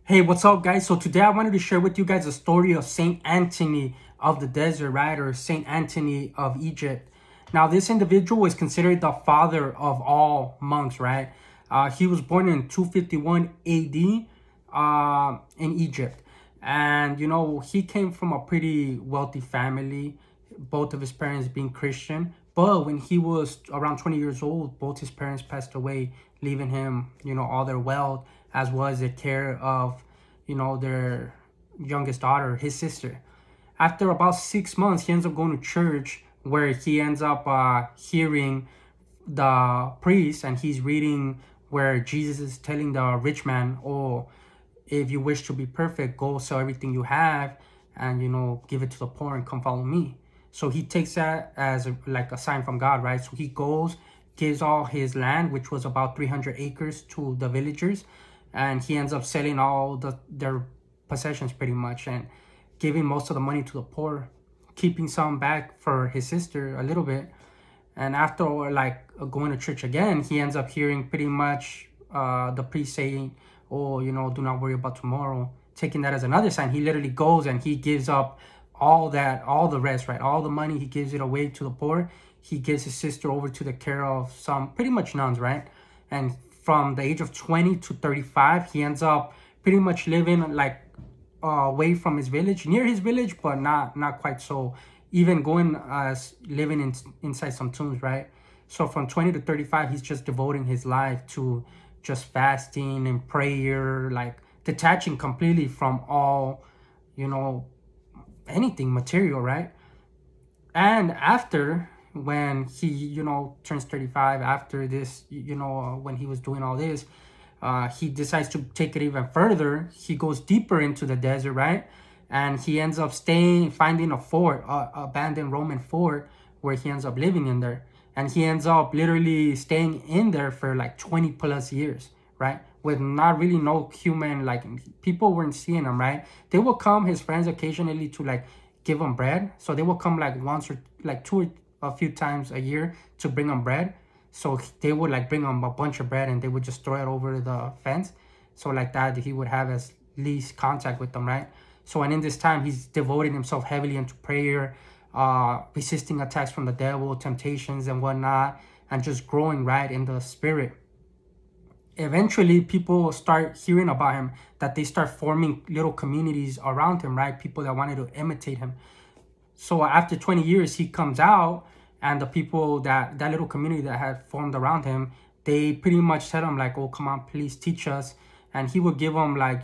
Hey, what's up, guys? So today I wanted to share with you guys a story of Saint Anthony of the desert, right? Or Saint Anthony of Egypt. Now, this individual is considered the father of all monks, right? He was born in 251 AD in Egypt. And, he came from a pretty wealthy family, both of his parents being Christian. But when he was around 20 years old, both his parents passed away, leaving him, all their wealth, as well as the care of, their youngest daughter, his sister. After about 6 months, he ends up going to church where he ends up hearing the priest, and he's reading where Jesus is telling the rich man, oh, if you wish to be perfect, go sell everything you have and, give it to the poor and come follow me. So he takes that as like a sign from God, right? So he goes, gives all his land, which was about 300 acres, to the villagers, and he ends up selling all their possessions pretty much and giving most of the money to the poor, keeping some back for his sister a little bit. And after like going to church again, he ends up hearing pretty much the priest saying, oh, do not worry about tomorrow, taking that as another sign. He literally goes and he gives up all the rest, right? All the money, he gives it away to the poor. He gives his sister over to the care of some pretty much nuns, right? And from the age of 20 to 35, he ends up pretty much living like away from his village, near his village, but not quite so. Even going living inside some tombs, right? So from 20 to 35, he's just devoting his life to just fasting and prayer, like detaching completely from all, anything material, right? And after, when he turns 35, after this, when he was doing all this, he decides to take it even further. He goes deeper into the desert, right? And he ends up finding a fort, abandoned Roman fort, where he ends up living in there. And he ends up literally staying in there for like 20 plus years, right? With not really no human, like people weren't seeing him, right? They will come, his friends, occasionally to like give him bread. So they will come like once or like two or a few times a year to bring him bread. So they would like bring him a bunch of bread and they would just throw it over the fence. So like that, he would have as least contact with them, right? So, and in this time, he's devoting himself heavily into prayer, resisting attacks from the devil, temptations and whatnot, and just growing right in the spirit. Eventually, people start hearing about him, that they start forming little communities around him, right? People that wanted to imitate him. So after 20 years, he comes out, and the people that little community that had formed around him, they pretty much tell him like, oh, come on, please teach us. And he would give them like